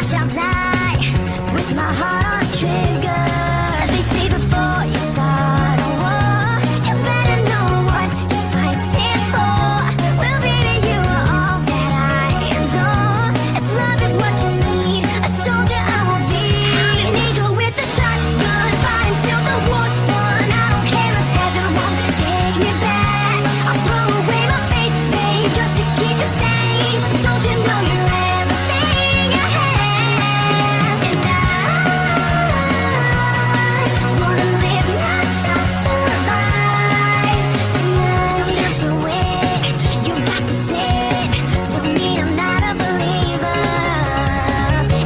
shall die with my heart on a trigger. They say before you start a war, you better know what you're fighting for. Well, baby, you are all that I adore. If love is what you need, a soldier I will be. I'm an angel with a shotgun, fighting till the war's won. I don't care if heaven won't take me back. I'll throw away my faith, babe, just to keep it safe. Don't you know you're everything I have? And I wanna live, not just survive. Some tips are weak, you got to sit. Don't mean I'm not a believer.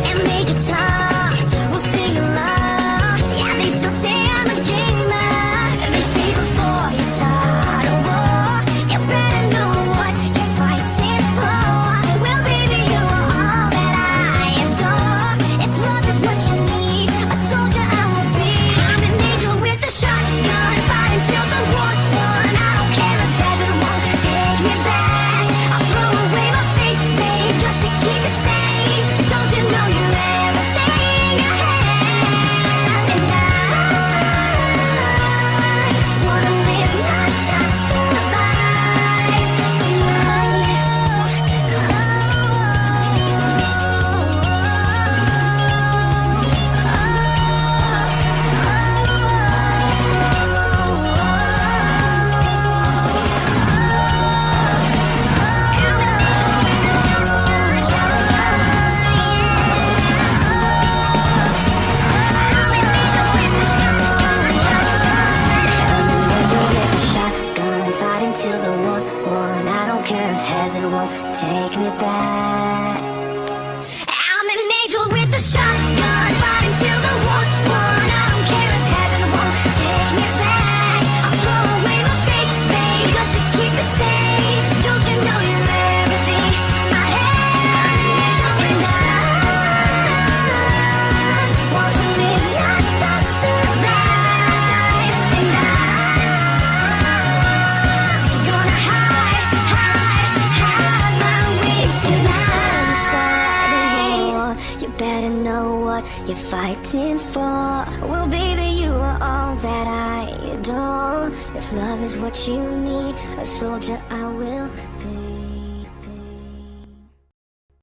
And Major Tom will sing along. Yeah, they still say I'm a dreamer. They say before you start a war, you better know what you're fighting for. Well, baby, you are all that I adore. If love is what you need, a soldier I will be. I'm an angel with a shotgun, fighting till the war's won. I don't care if heaven won't take me back. I'll throw away my faith, babe, just to keep it safe. Don't you know you're everything I have? And I wanna live, not just survive. Shotgun, fighting till the war's won. I don't care if heaven won't take me back. I'm an angel with a shotgun, fighting till the war's won. I don't care if heaven won't take me back. I'll throw away my faith, babe, just to keep it safe. Don't you know you're everything I have? And I want to live, not just survive. And I'm gonna hide my wings tonight. Start a war, you better know what you're fighting for. Well, baby, you are all that I adore. If love is what you need, a soldier I will be.